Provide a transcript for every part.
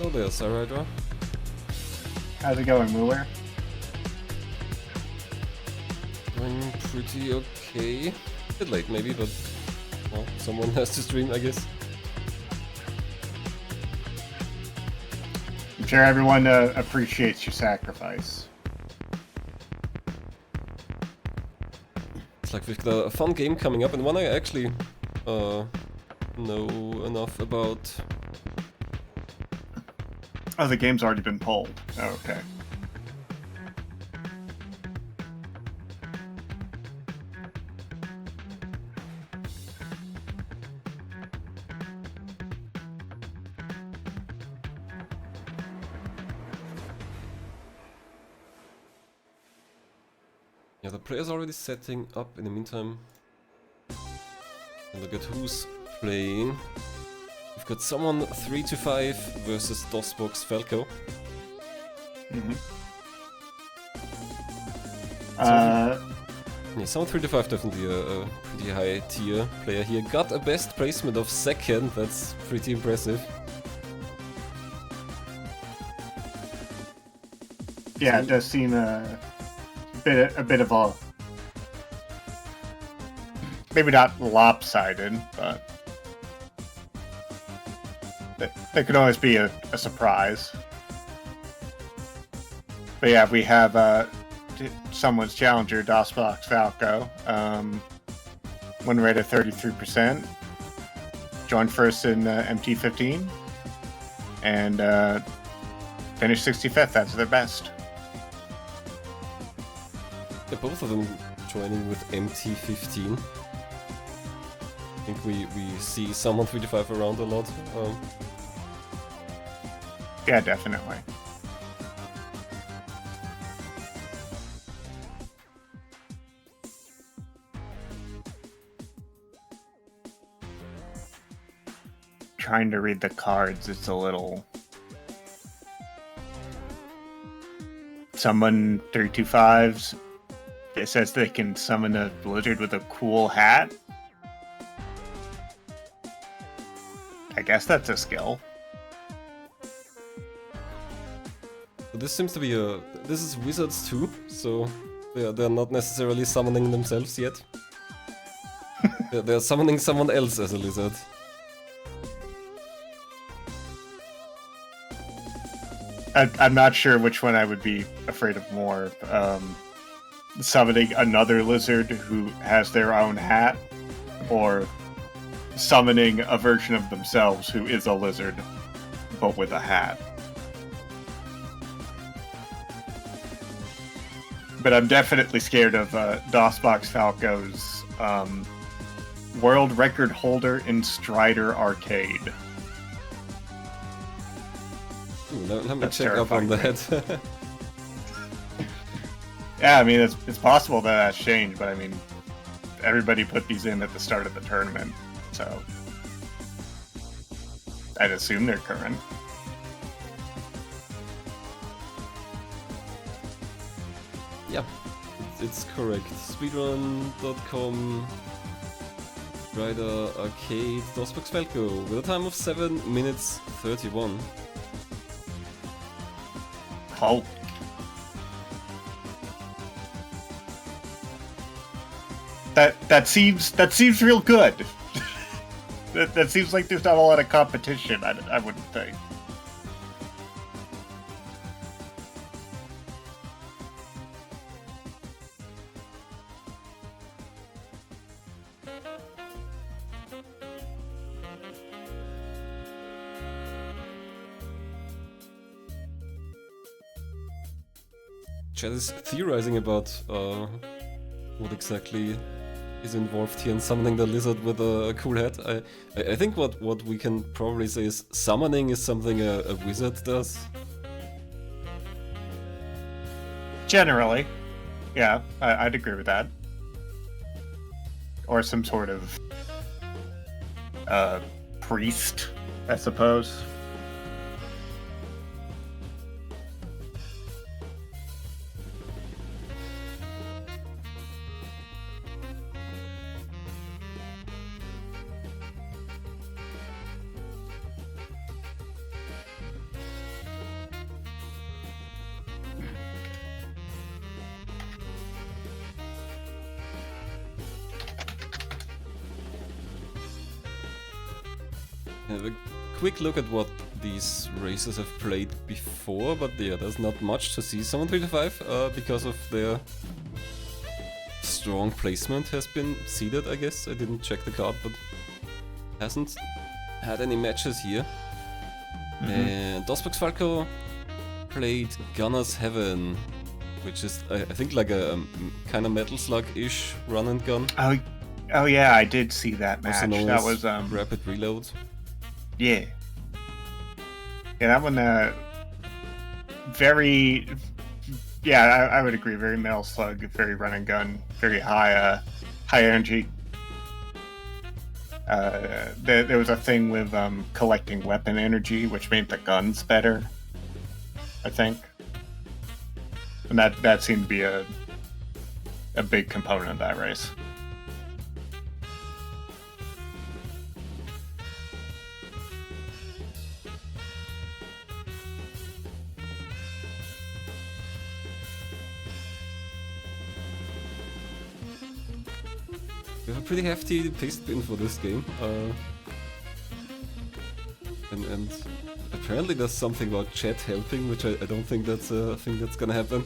Oh, there's Sarah. How's it going, Mueller? Going pretty okay. A bit late maybe, but well, someone has to stream, I guess. I'm sure everyone appreciates your sacrifice. It's like we've got a fun game coming up, and one I actually know enough about. Oh, the game's already been pulled. Oh, okay. Yeah, the player's already setting up. In the meantime, look at who's playing. We've got Someone325 versus dosboxfalco. Mm-hmm. Yeah, Someone325 definitely a pretty high tier player here. Got a best placement of second. That's pretty impressive. Yeah, it does seem a bit of a maybe not lopsided, but that could always be a surprise. But yeah, we have someone's challenger, dosboxfalco, win rate of 33%, joined first in MT15, and finished 65th. That's their best. Yeah, both of them joining with MT15. I think we see Someone325 around a lot. Yeah, definitely. Trying to read the cards, it's a little... Someone325's. It says they can summon a lizard with a cool hat. I guess that's a skill. This seems to be this is wizards too, so they're not necessarily summoning themselves yet. they're summoning someone else as a lizard. I'm not sure which one I would be afraid of more. Summoning another lizard who has their own hat, or summoning a version of themselves who is a lizard, but with a hat. But I'm definitely scared of dosboxfalco's world record holder in Strider Arcade. Ooh, let me That's check up on that. Yeah, I mean, it's possible that that's changed, but I mean, everybody put these in at the start of the tournament, so I'd assume they're current. Yeah, it's correct. Speedrun.com, Rider Arcade, dosboxfalco, with a time of 7 minutes 31. Oh. That seems real good. that seems like there's not a lot of competition. I wouldn't think. Chat is theorizing about what exactly is involved here in summoning the lizard with a cool hat. I think what we can probably say is summoning is something a wizard does. Generally, yeah, I'd agree with that. Or some sort of priest, I suppose. Have a quick look at what these races have played before, but yeah, there's not much to see. Someone325, because of their strong placement, has been seeded, I guess. I didn't check the card, but hasn't had any matches here. And dosboxfalco played Gunner's Heaven, which is, I think, like a kind of Metal Slug-ish run and gun. Oh yeah, I did see that match. Also known That as was Rapid Reload. Yeah, that one. Very. Yeah, I would agree. Very Metal Slug, very run and gun, very high energy. There was a thing with collecting weapon energy, which made the guns better, I think, and that seemed to be a big component of that race. We have a pretty hefty paste bin for this game, and apparently there's something about chat helping, which I don't think that's a thing that's gonna happen.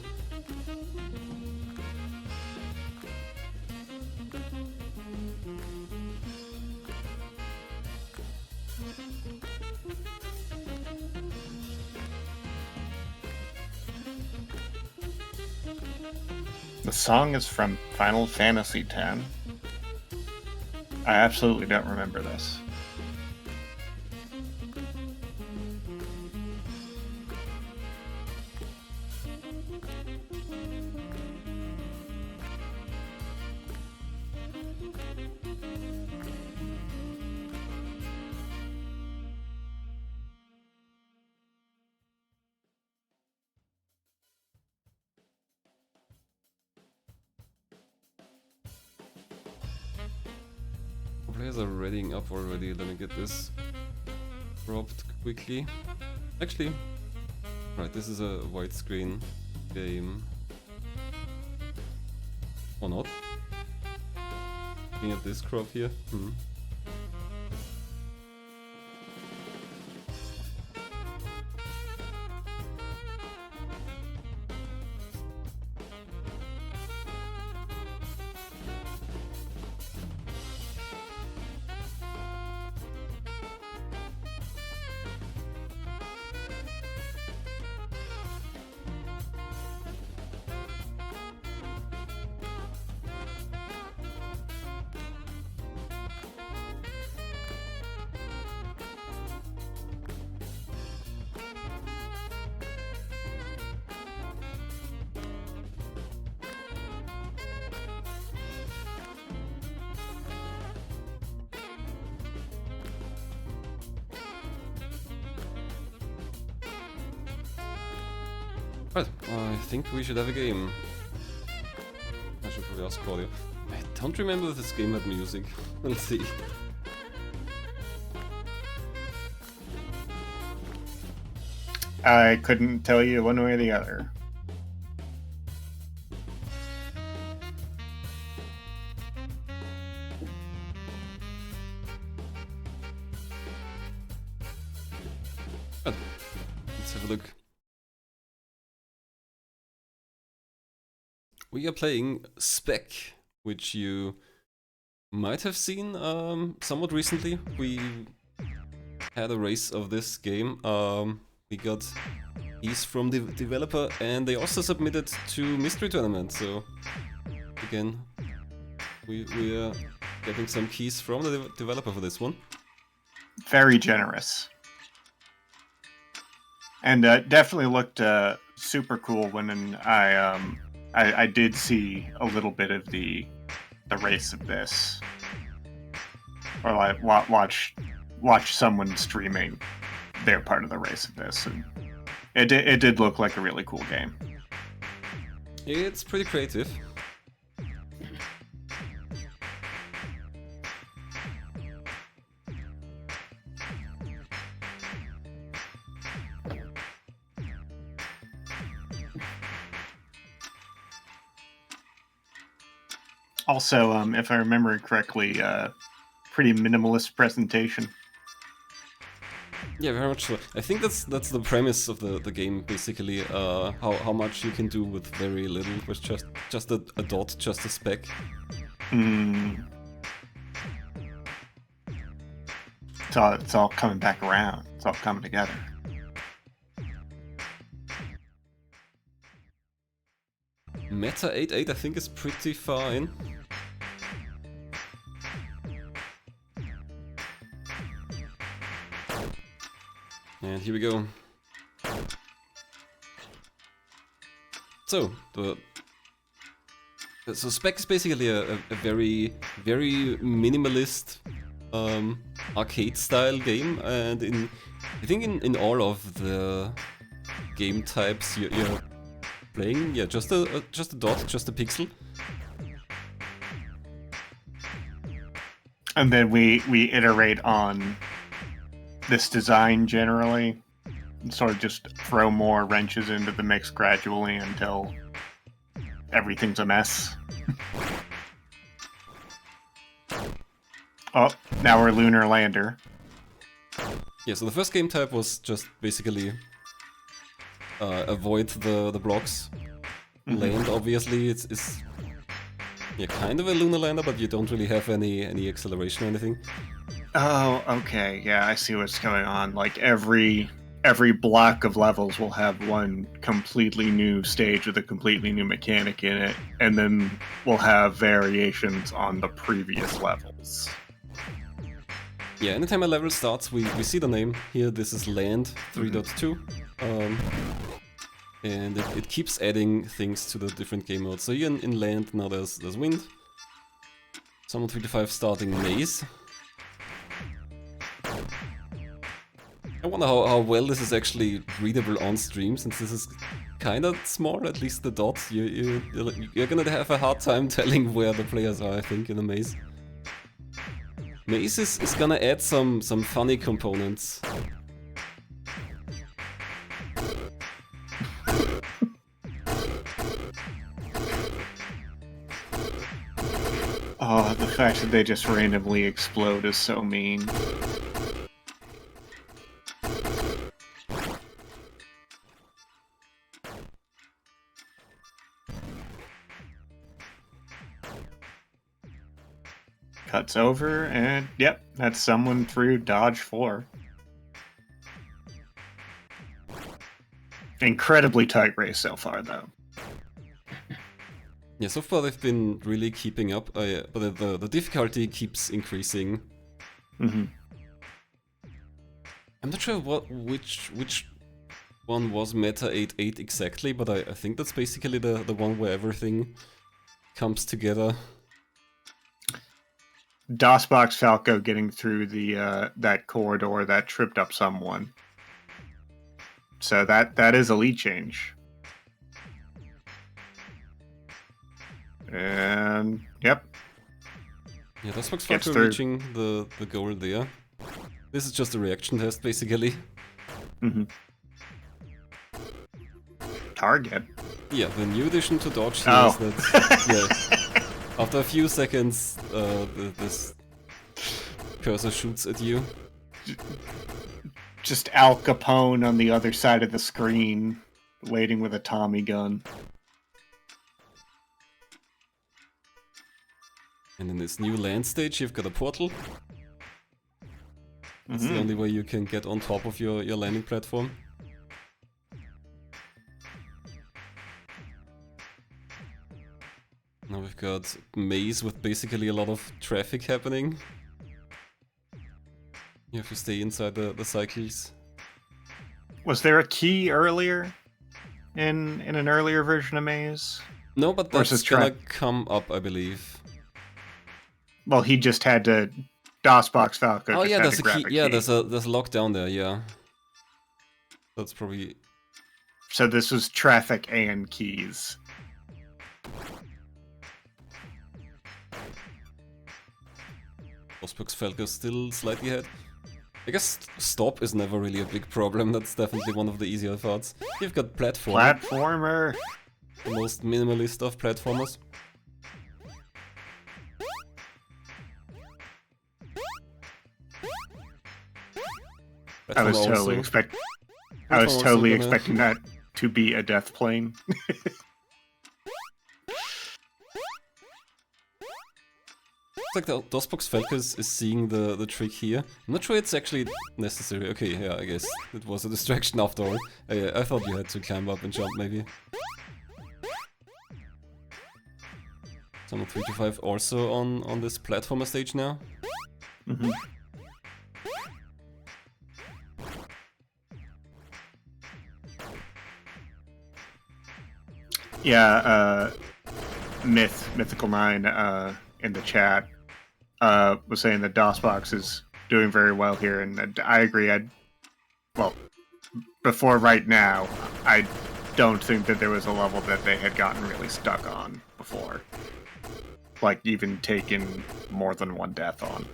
The song is from Final Fantasy X. I absolutely don't remember this. Players are readying up already. Let me get this dropped quickly. Actually, right, this is a widescreen game. Or not? Looking at this crop here. Right, I think we should have a game. I should probably ask Claudio. I don't remember if this game had music. Let's see. I couldn't tell you one way or the other. Right, let's have a look. We are playing Spec, which you might have seen somewhat recently. We had a race of this game. We got keys from the developer, and they also submitted to Mystery Tournament. So again, we are getting some keys from the developer for this one. Very generous. And definitely looked super cool when I did see a little bit of the race of this, or like watch someone streaming their part of the race of this, and it did look like a really cool game. It's pretty creative. Also, if I remember correctly, pretty minimalist presentation. Yeah, very much so. I think that's the premise of the game, basically. How much you can do with very little, with just a dot, just a speck. It's all coming back around. It's all coming together. Meta 8.8 I think is pretty fine. And here we go. So so Spec is basically a very minimalist arcade style game, and I think in all of the game types you're playing, yeah, just a dot, just a pixel. And then we iterate on this design generally, and sort of just throw more wrenches into the mix gradually until everything's a mess. Oh, now we're Lunar Lander. Yeah, so the first game type was just basically avoid the blocks. Land, obviously, it's yeah, kind of a lunar lander, but you don't really have any acceleration or anything. Oh, okay. Yeah, I see what's going on. Like every block of levels will have one completely new stage with a completely new mechanic in it, and then we'll have variations on the previous levels. Yeah, anytime a level starts, we see the name here. This is Land 3.2. And it keeps adding things to the different game modes. So here in Land, now there's Wind. Someone325 starting Maze. I wonder how well this is actually readable on stream, since this is kinda small, at least the dots. You're gonna have a hard time telling where the players are, I think, in a maze. Maze is gonna add some funny components. Oh, the fact that they just randomly explode is so mean. Cuts over, and yep, that's someone through dodge 4. Incredibly tight race so far, though. Yeah, so far they've been really keeping up, but the difficulty keeps increasing. I'm not sure which one was Meta 8.8 exactly, but I think that's basically the one where everything comes together. dosboxfalco getting through the that corridor that tripped up someone. So that is a lead change. And yep. Yeah, dosboxfalco reaching the goal there. This is just a reaction test, basically. Target. Yeah, the new addition to dodge here is that, yeah, after a few seconds, this cursor shoots at you. Just Al Capone on the other side of the screen, waiting with a Tommy gun. And in this new land stage, you've got a portal. It's the only way you can get on top of your landing platform. Now we've got maze with basically a lot of traffic happening. You have to stay inside the cycles. Was there a key earlier in an earlier version of Maze? No, but that's gonna come up, I believe. Well, he just had to dosboxfalco. Oh yeah, there's a key. Yeah, there's a lockdown there. Yeah, that's probably. So this was traffic and keys. dosboxfalco still slightly ahead. I guess stop is never really a big problem. That's definitely one of the easier parts. You've got platformer. The most minimalist of platformers. I was Platformer totally also. I was Platformer also totally gonna- expecting that to be a death plane. It's like the dosboxfalco is seeing the trick here. I'm not sure it's actually necessary. Okay, yeah, I guess it was a distraction after all. I thought you had to climb up and jump, maybe. Someone325 also on this platformer stage now. Mm-hmm. Yeah, Mythical 9 in the chat was saying that DOSBox is doing very well here, and I agree. Well, before right now, I don't think that there was a level that they had gotten really stuck on before. Like, even taking more than one death on.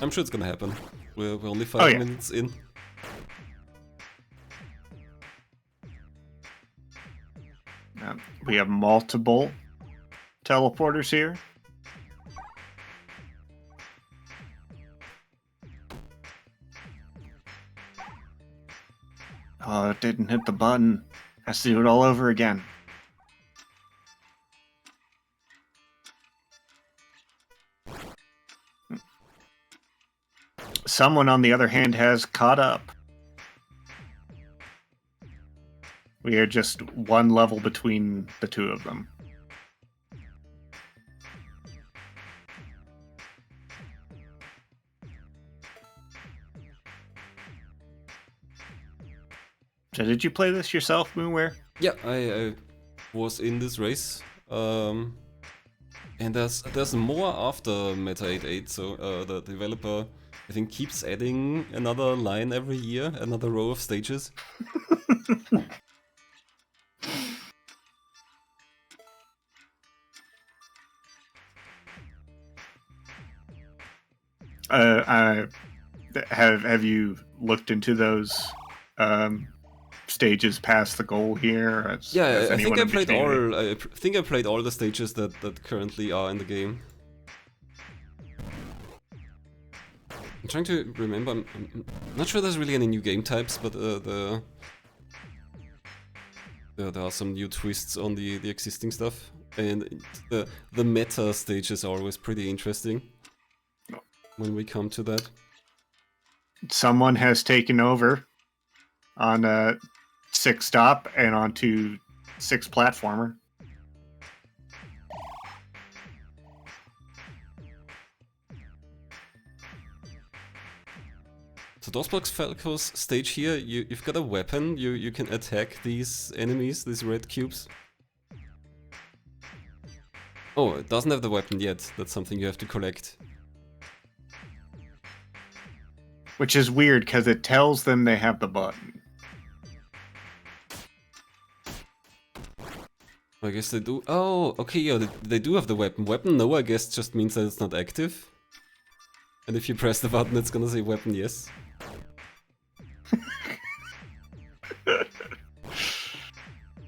I'm sure it's gonna happen. We're only 5 minutes in. We have multiple teleporters here. Oh, it didn't hit the button. Has to do it all over again. Someone, on the other hand, has caught up. We are just one level between the two of them. So did you play this yourself, Moonware? Yeah, I was in this race. And there's more after Meta 8.8, so the developer, I think, keeps adding another line every year, another row of stages. Have you looked into those stages past the goal here? I think I played all. I think I played all the stages that currently are in the game. I'm trying to remember. I'm not sure there's really any new game types, but there are some new twists on the existing stuff, and the meta stages are always pretty interesting when we come to that. Someone has taken over on a 6 stop and onto 6 platformer. So dosboxfalco's stage here, you've got a weapon, you can attack these enemies, these red cubes. Oh, it doesn't have the weapon yet, that's something you have to collect. Which is weird, because it tells them they have the button. I guess they do. Oh, okay, yeah, they do have the weapon. Weapon no, I guess, just means that it's not active. And if you press the button, it's gonna say weapon yes.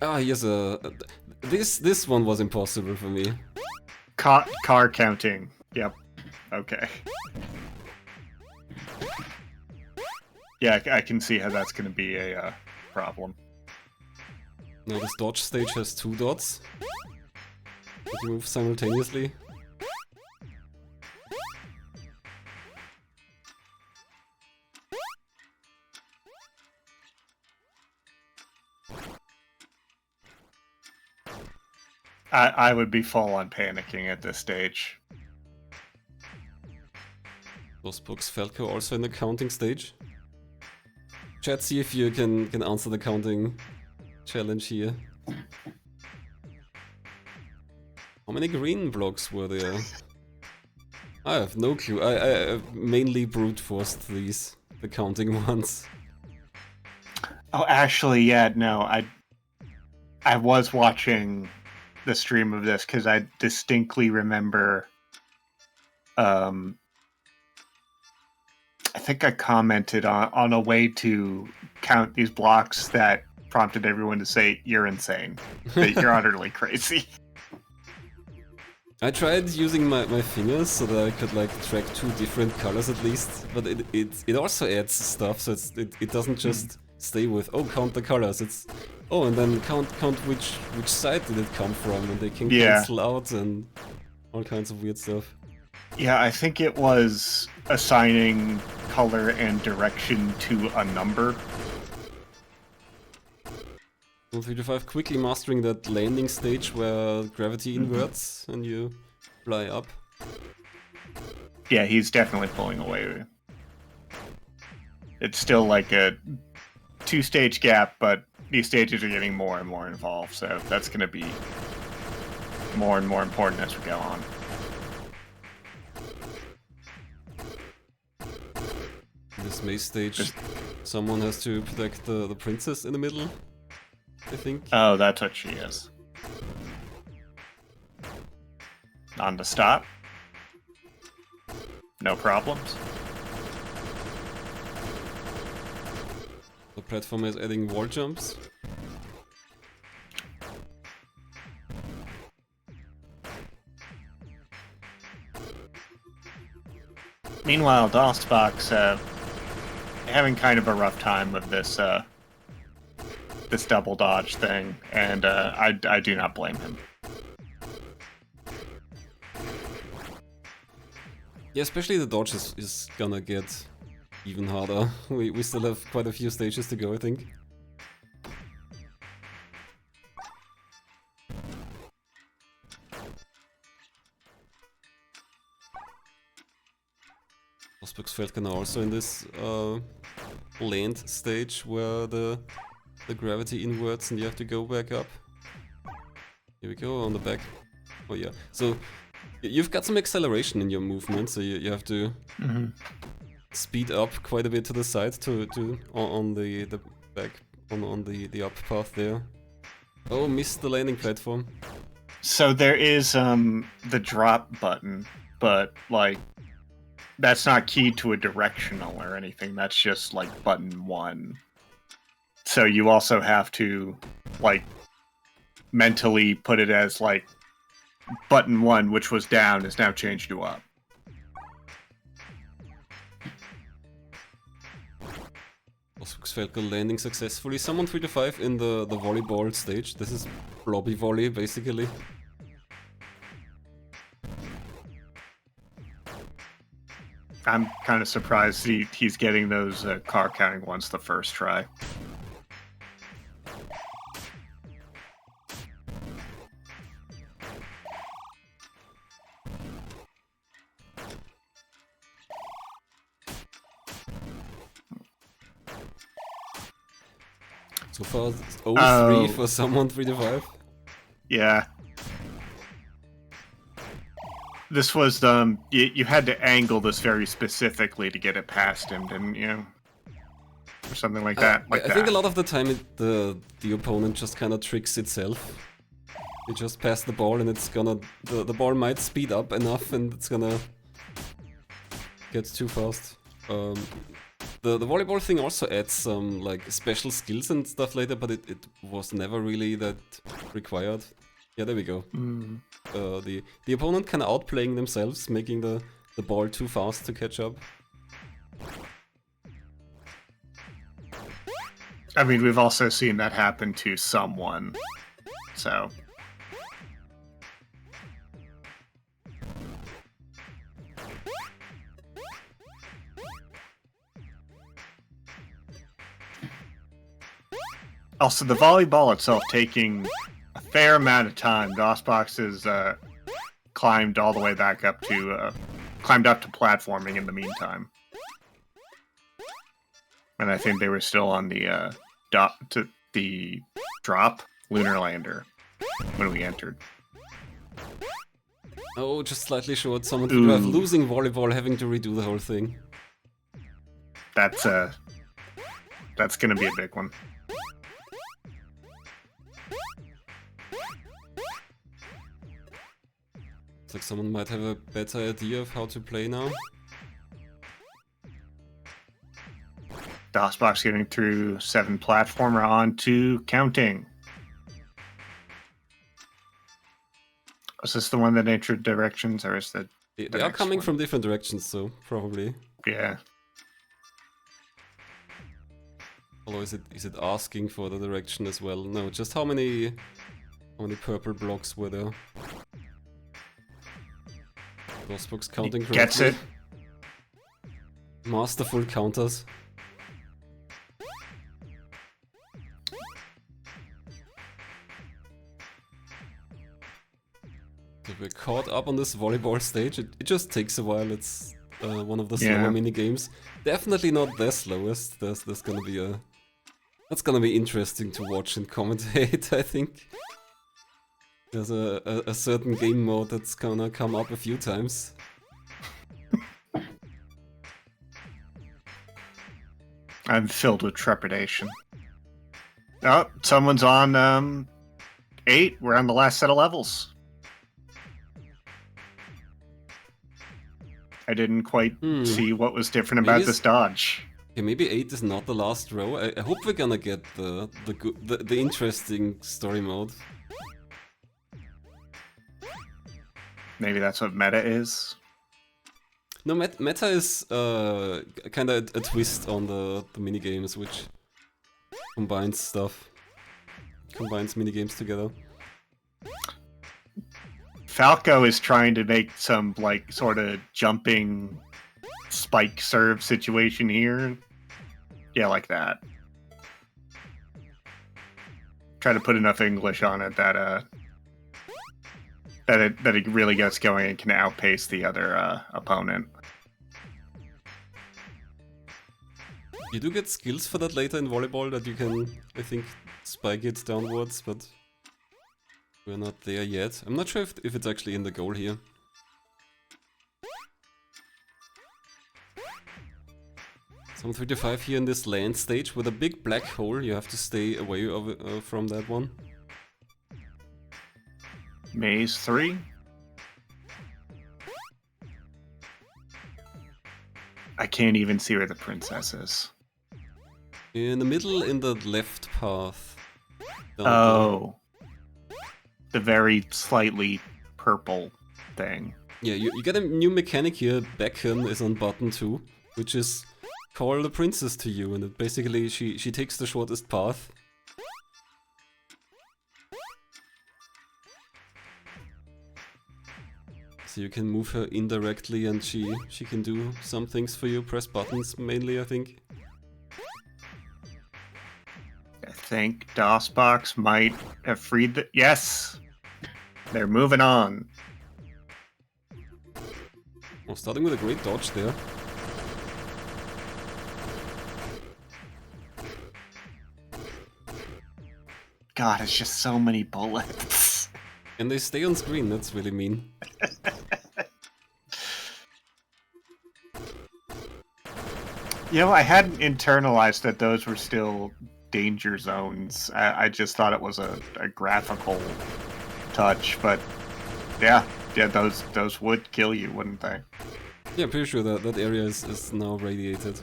Ah, yes, this one was impossible for me. Car counting. Yep. Okay. Yeah, I can see how that's going to be a problem. Now this dodge stage has 2 dots that you move simultaneously. I would be full on panicking at this stage. dosboxfalco also in the counting stage. Chat, see if you can answer the counting challenge here. How many green blocks were there? I have no clue. I mainly brute forced these, the counting ones. Oh, actually, yeah, no, I was watching the stream of this because I distinctly remember. I think I commented on a way to count these blocks that prompted everyone to say, "You're insane. That you're utterly crazy." I tried using my fingers so that I could like track 2 different colors at least, but it also adds stuff, so it doesn't just stay with, oh, count the colors. It's, oh, and then count which side did it come from, and they can cancel out and all kinds of weird stuff. Yeah, I think it was assigning color and direction to a number. Someone325 quickly mastering that landing stage where gravity inverts and you fly up. Yeah, he's definitely pulling away. It's still like a 2-stage gap, but these stages are getting more and more involved, so that's going to be more and more important as we go on. In this maze stage, someone has to protect the princess in the middle, I think. Oh, that's what she is. On to stop. No problems. The platform is adding wall jumps. Meanwhile, DOSBox having kind of a rough time with this this double dodge thing, and I do not blame him. Yeah, especially the dodge is gonna get even harder. We still have quite a few stages to go, I think. dosboxfalco now also in this land stage where the gravity inverts and you have to go back up. Here we go, on the back. Oh yeah, so you've got some acceleration in your movement, so you have to speed up quite a bit to the side on the back on the up path there. Oh, missed the landing platform. So there is the drop button, but like that's not keyed to a directional or anything. That's just like button 1. So you also have to like mentally put it as like button 1, which was down, is now changed to up. dosboxfalco landing successfully. Someone325 in the volleyball stage. This is blobby volley basically. I'm kind of surprised he's getting those car counting ones the first try. So far, 0-3 for Someone325. Yeah. This was, you had to angle this very specifically to get it past him, didn't you? Or something like that. I think a lot of the time the opponent just kind of tricks itself. You just pass the ball and it's gonna... The ball might speed up enough and it's gonna get too fast. The volleyball thing also adds some like special skills and stuff later, but it was never really that required. Yeah, there we go. The opponent kind of outplaying themselves, making the ball too fast to catch up. I mean, we've also seen that happen to someone, so... Also, the volleyball itself taking a fair amount of time. DOSBox has climbed all the way back up to platforming in the meantime, and I think they were still on the drop lunar lander when we entered. Oh, just slightly short. Someone325 losing volleyball, having to redo the whole thing. That's gonna be a big one. Looks like someone might have a better idea of how to play now. DOSBox getting through 7 platformer on to counting. Is this the one that entered directions, or is that They are coming from different directions, so probably. Yeah. Although is it asking for the direction as well? No, just how many purple blocks were there? DOSBox counting correctly. Gets it. Masterful counters. So we're caught up on this volleyball stage. It just takes a while. It's one of the slower mini games. Definitely not the slowest. There's gonna be a. That's gonna be interesting to watch and commentate. I think there's a certain game mode that's gonna come up a few times. I'm filled with trepidation. Oh, someone's on 8. We're on the last set of levels. I didn't quite see what was different about this dodge. Yeah, maybe 8 is not the last row. I hope we're gonna get the interesting story mode. Maybe that's what meta is. No, meta is kind of a twist on the minigames, which combines stuff. Combines minigames together. Falco is trying to make some, like, sort of jumping spike serve situation here. Yeah, like that. Try to put enough English on it that it really gets going and can outpace the other opponent. You do get skills for that later in volleyball that you can, I think, spike it downwards, but we're not there yet. I'm not sure if it's actually in the goal here. Someone325 here in this land stage with a big black hole. You have to stay away from that one. Maze 3. I can't even see where the princess is. In the middle, in the left path. Oh. The very slightly purple thing. Yeah, you get a new mechanic here. Beckon is on button 2, which is call the princess to you, and basically she takes the shortest path. So you can move her indirectly and she can do some things for you. Press buttons mainly, I think. I think DOSBox might have freed the... Yes! They're moving on. Well, starting with a great dodge there. God, it's just so many bullets. And they stay on screen, that's really mean. You know, I hadn't internalized that those were still danger zones. I just thought it was a graphical touch, but yeah, those would kill you, wouldn't they? Yeah, pretty sure that area is now radiated.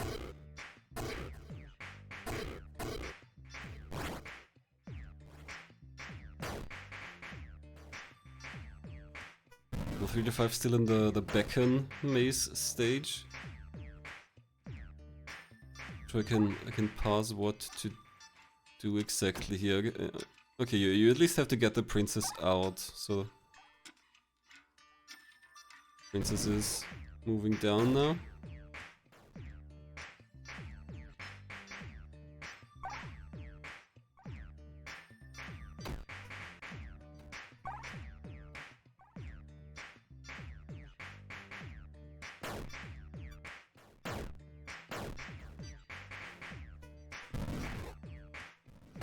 The 3-5 still in the Beacon maze stage. So I can pass what to do exactly here. Okay, you at least have to get the princess out, so princess is moving down now.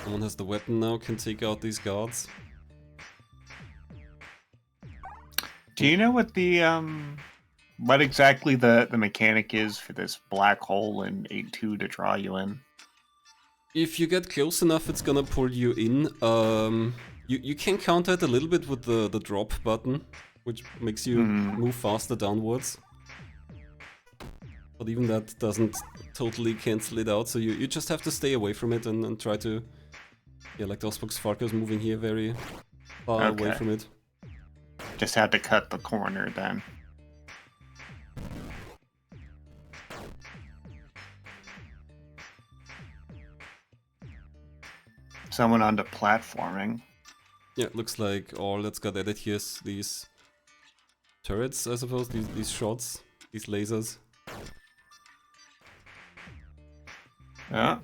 Someone has the weapon now, can take out these guards. Do you know what the what exactly the mechanic is for this black hole in 8.2 to draw you in? If you get close enough, it's gonna pull you in. You can counter it a little bit with the drop button, which makes you move faster downwards. But even that doesn't totally cancel it out, so you just have to stay away from it and try to... Yeah, like DOSboxfalco is moving here very far away from it. Just had to cut the corner then. Someone onto platforming. Yeah, it looks like all that's got added here is these turrets, I suppose, these shots, these lasers. Yeah.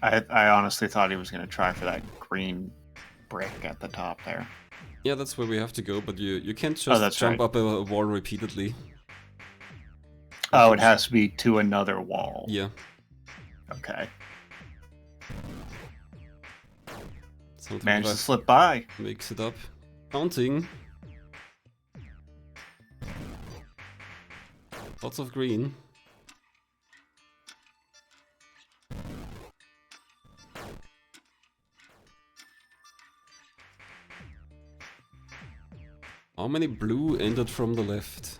I honestly thought he was going to try for that green brick at the top there. Yeah, that's where we have to go, but you can't Oh, just that's jump right. up a wall repeatedly. Oh, it has to be to another wall. Yeah. Okay. Someone325 Managed to slip by. makes it up. Counting. Lots of green. How many blue ended from the left?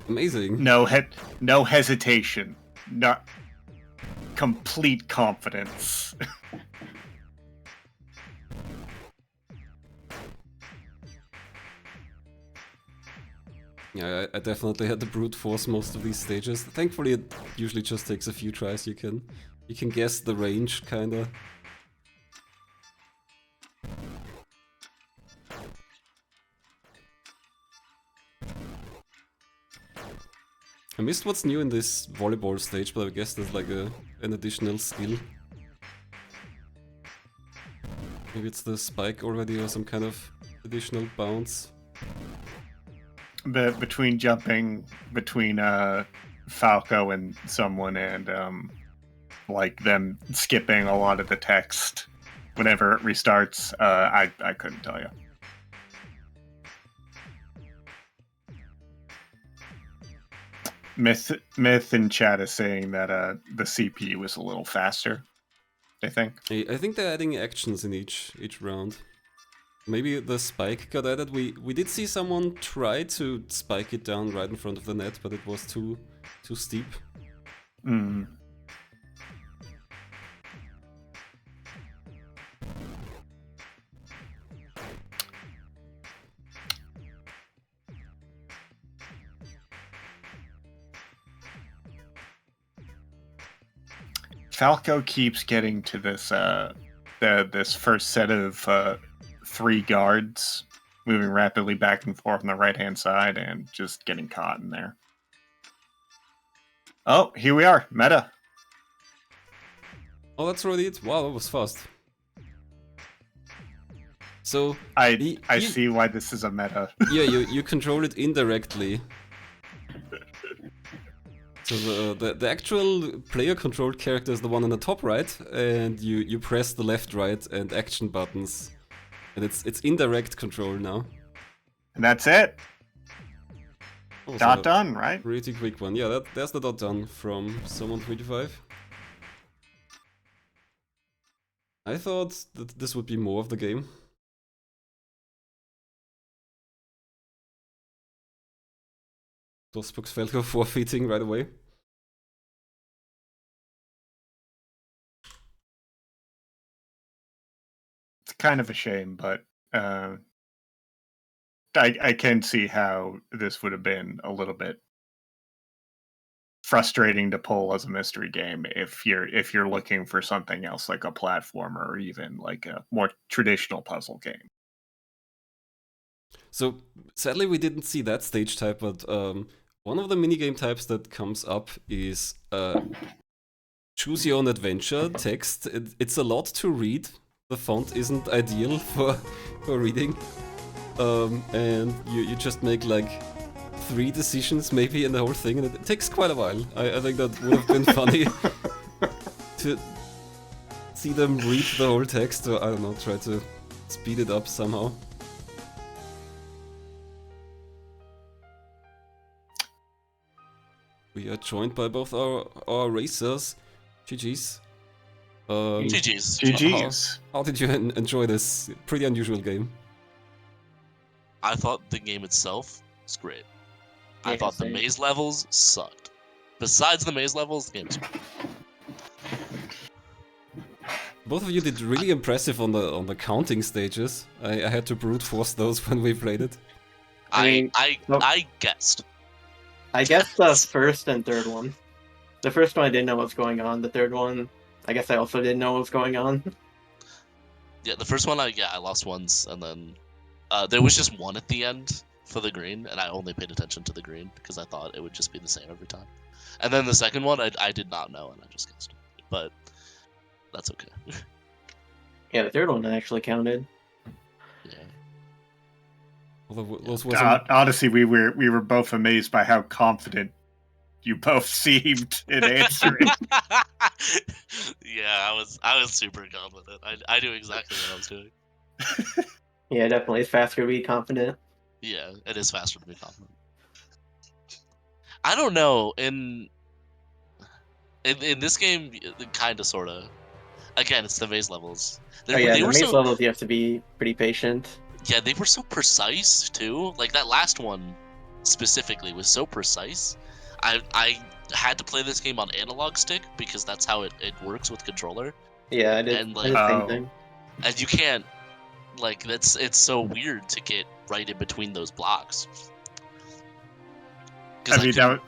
Amazing. No hesitation. Not complete confidence. Yeah, I definitely had to brute force most of these stages. Thankfully, it usually just takes a few tries. You can guess the range, kinda. I missed what's new in this volleyball stage, but I guess there's like an additional skill. Maybe it's the spike already or some kind of additional bounce. Between jumping between Falco and someone and like them skipping a lot of the text whenever it restarts, I couldn't tell you. Myth in chat is saying that the CPU was a little faster. I think. I think they're adding actions in each round. Maybe the spike got added. We did see someone try to spike it down right in front of the net, but it was too steep. Mm. Falco keeps getting to this this first set of 3 guards moving rapidly back and forth on the right hand side and just getting caught in there. Oh, here we are, meta. Oh, that's already it. Wow, that was fast. So I see why this is a meta. Yeah, you control it indirectly. So the actual player-controlled character is the one on the top right, and you press the left, right, and action buttons, and it's indirect control now. And that's it. Oh, Dot so done, right? pretty quick one. Yeah, there's the dot done from Someone325. I thought that this would be more of the game. dosboxfalco forfeiting right away. It's kind of a shame, but I can see how this would have been a little bit frustrating to pull as a mystery game if you're looking for something else like a platformer or even like a more traditional puzzle game. So sadly we didn't see that stage type, but one of the minigame types that comes up is choose your own adventure text. It's a lot to read. The font isn't ideal for reading. And you just make like 3 decisions maybe in the whole thing, and it takes quite a while. I think that would have been funny to see them read the whole text, or I don't know, try to speed it up somehow. We are joined by both our racers. GG's. GG's. GG's. How did you enjoy this pretty unusual game? I thought the game itself was great. I Yeah, thought the same. maze levels sucked. Besides the maze levels, the game was great. Both of you did really impressive on the counting stages. I had to brute force those when we played it. I guessed. I guess the first and third one. The first one I didn't know what was going on. The third one, I guess I also didn't know what was going on. Yeah, the first one I lost once, and then there was just one at the end for the green, and I only paid attention to the green because I thought it would just be the same every time. And then the second one I did not know, and I just guessed. But that's okay. Yeah, the third one actually counted. Yeah. Although those wasn't... Honestly, we were both amazed by how confident you both seemed in answering. Yeah, I was super confident. I knew exactly what I was doing. Yeah, definitely. It's faster to be confident. Yeah, it is faster to be confident. I don't know. In this game, kind of, sort of. Again, it's the maze levels. Oh yeah, They the were maze so, levels you have to be pretty patient. yeah, they were so precise too. Like that last one specifically was so precise. I had to play this game on analog stick because that's how it works with controller. Yeah, I did. And, I like, did the same Oh. thing. And you can't, like, it's so weird to get right in between those blocks. I mean, that was...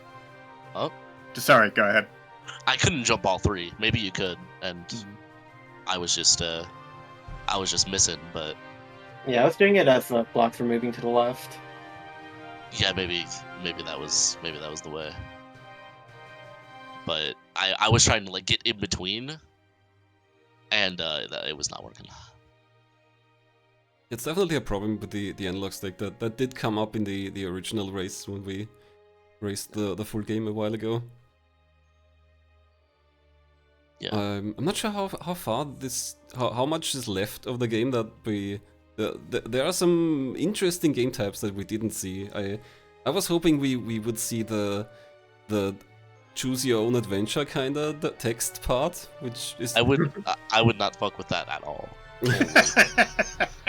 Oh? Sorry, go ahead. I couldn't jump all three. Maybe you could, and I was just missing. But Yeah, I was doing it as the blocks were moving to the left. yeah, maybe that was the way. But I was trying to, like, get in between, and it was not working. It's definitely a problem with the analog stick. That did come up in the original race when we raced the full game a while ago. Yeah. I'm not sure how far how much is left of the game that we... there are some interesting game types that we didn't see. I was hoping we would see the choose your own adventure kinda the text part, which is... I would not fuck with that at all.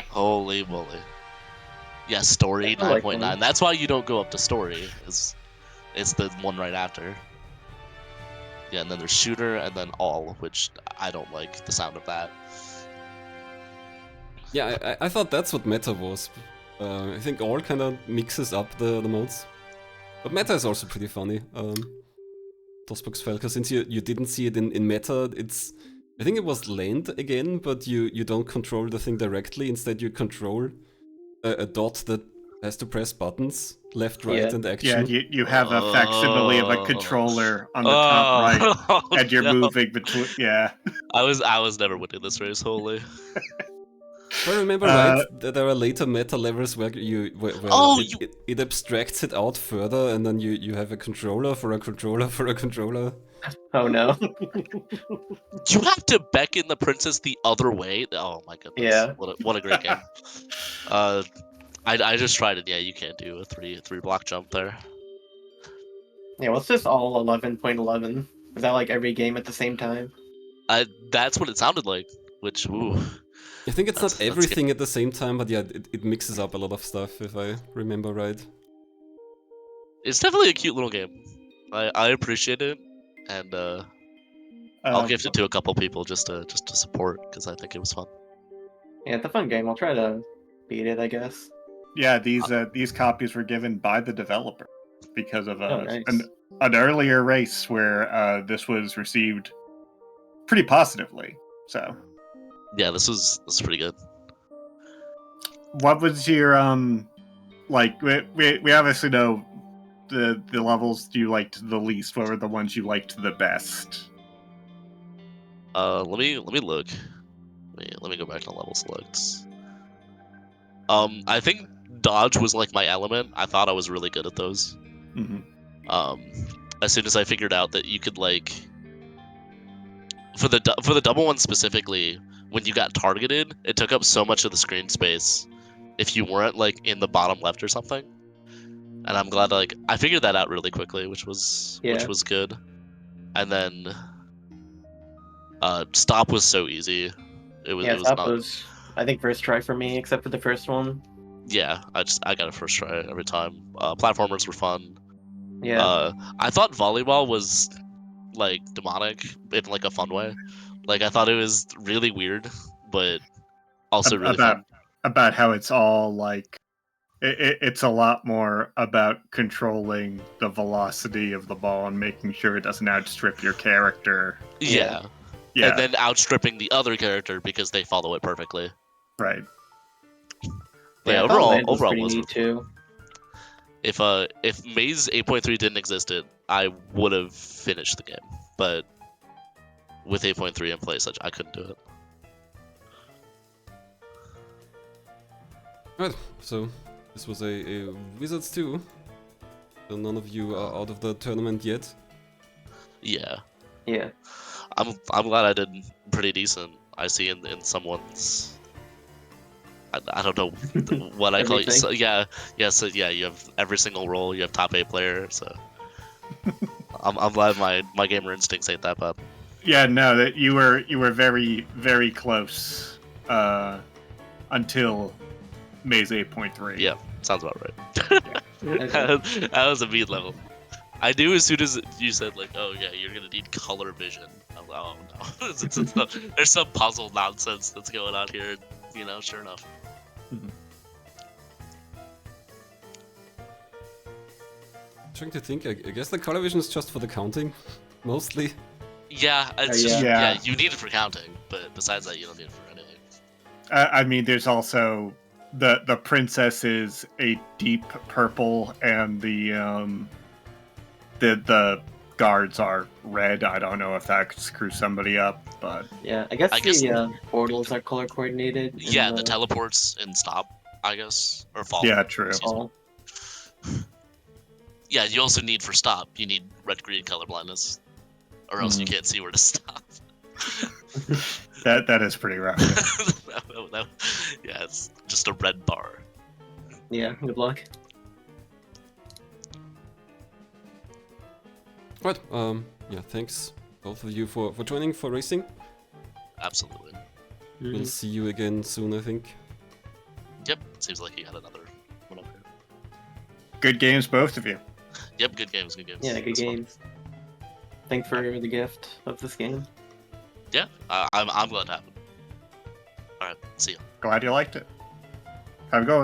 Holy moly. Yeah, story I like 9.9. them. That's why you don't go up to story. It's the one right after. Yeah, and then there's shooter, and then all, which I don't like the sound of that. Yeah, I thought that's what meta was. I think all kind of mixes up the modes. But meta is also pretty funny. dosboxfalco, since you didn't see it in meta, it's... I think it was land again, but you don't control the thing directly. Instead, you control a dot that has to press buttons, left, right, Yeah. and Yeah, action. you have a facsimile of a controller on the top right, and you're moving between... Yeah. I was never winning this race, holy. If I remember right, there are later meta levels where it abstracts it out further, and then you have a controller for a controller for a controller. Oh no. You have to beckon the princess the other way? Oh my goodness. Yeah. What a great game. I just tried it. Yeah, you can't do a three block jump there. Yeah, what's this all 11.11? Is that like every game at the same time? That's what it sounded like, which, ooh. I think it's That's not everything at the same time, but yeah, it mixes up a lot of stuff, if I remember right. It's definitely a cute little game. I appreciate it, and I'll gift it to a couple people just to support, because I think it was fun. Yeah, it's a fun game. I'll try to beat it, I guess. Yeah, these copies were given by the developer because of nice. an earlier race where this was received pretty positively. So yeah, this was pretty good. What was your like? We obviously know the levels you liked the least. What were the ones you liked the best? Let me look. Let me go back to level selects. I think dodge was like my element. I thought I was really good at those. As soon as I figured out that you could, like, for the double one specifically, when you got targeted, it took up so much of the screen space if you weren't, like, in the bottom left or something. And I'm glad, like, I figured that out really quickly, which was good. And then stop was so easy. It was stop not... was, I think, first try for me, except for the first one. Yeah, I got a first try every time. Platformers were fun. Yeah. I thought volleyball was, like, demonic in, like, a fun way. Like I thought it was really weird, but also really fun. About how it's all like it's a lot more about controlling the velocity of the ball and making sure it doesn't outstrip your character. Yeah. Yeah, And then outstripping the other character because they follow it perfectly. right. But Yeah, yeah, I thought Land was overall pretty was neat too. if Maze 8.3 didn't exist, I would have finished the game. But with 8.3 in place, I couldn't do it. Right, so this was a Wizards 2. So none of you are out of the tournament yet. Yeah. Yeah. I'm glad I did pretty decent. I see in someone's I don't know what I call it. So, yeah, so you have every single role. You have top 8 player. So I'm glad my gamer instincts ain't that bad. Yeah, no, that you were very, very close until Maze 8.3. Yeah, sounds about right. That was a meat level. I knew as soon as you said like, oh yeah, you're gonna need color vision. I'm like, oh no, there's some puzzle nonsense that's going on here. You know, sure enough. Trying to think, I guess the color vision is just for the counting, mostly. Yeah, it's Yeah. just Yeah. you need it for counting, but besides that, you don't need it for anything. I mean, there's also the princess is a deep purple, and the guards are red. I don't know if that could screw somebody up, but Yeah, I guess I guess- the portals are color coordinated. in Yeah, the teleports and stop, I guess, or fall. yeah, true. Excuse me. all. Yeah, you also need for stop. You need red-green color blindness, or else you can't see where to stop. That is pretty rough. Yeah. Yeah, it's just a red bar. Yeah, good luck. Right, yeah, thanks both of you for joining for racing. Absolutely. We'll see you again soon, I think. Yep, seems like you had another one up here. Good games, both of you. Yep, good games, good games. Yeah, good That's fun. games. Thanks for the gift of this game. Yeah, I'm glad to have it. All right, see ya. Glad you liked it. Have a good one.